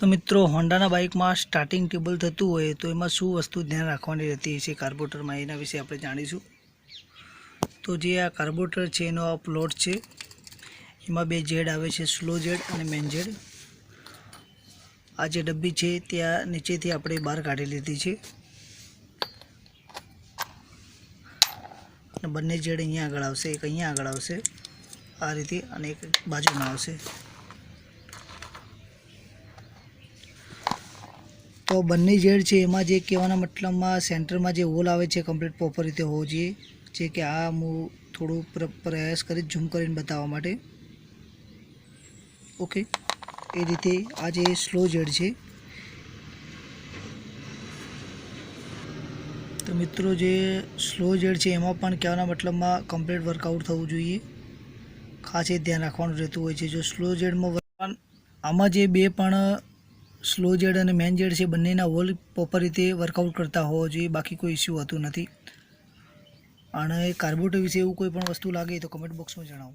तो मित्रों होंडाना बाइक में स्टार्टिंग टेबल थतुं होय तो एमां शुं वस्तु ध्यान राखवानी रहती छे कार्बोरेटर में एना विषे आपणे जाणीशुं। तो जे आ कार्बोरेटर छे एनो आ प्लॉट छे, एमां बे जेड आवे छे, स्लो जेड अने मेन जेड। आ जे डब्बी छे त्या नीचेथी आपणे बहार काढी लीधी छे अने बंने जेड अहींया आगळ आवशे, एक अहींया आगळ आवशे आ रीते अने एक बाजुमां आवशे। तो बंने जेड है एमां जे कहेवाना मतलब में सेंटर में जो होल आवे छे कम्प्लीट प्रॉपर रीते होवो जोईए जे कि आ हूँ थोड़ो प्रयास करी झूम करीने बताववा माटे। ओके ए रीते आ जे स्लो जेड है। तो मित्रों जे स्लो जेड है एमां पण कहेवाना मतलब में कम्प्लीट वर्कआउट थवुं जोईए, खास ए ध्यान राखवानुं रहेतुं होय छे। जो स्लो जेड में आमां जे बे पण स्लो जेड और मेन जेड है बंनेना होल प्रॉपर रीते वर्कआउट करता होवा जोईए, बाकी कोई इश्यू होतो नथी। अने कार्बोरेटर विषे एवुं कोई पण वस्तु लागे तो कमेंट बॉक्स में जणावो।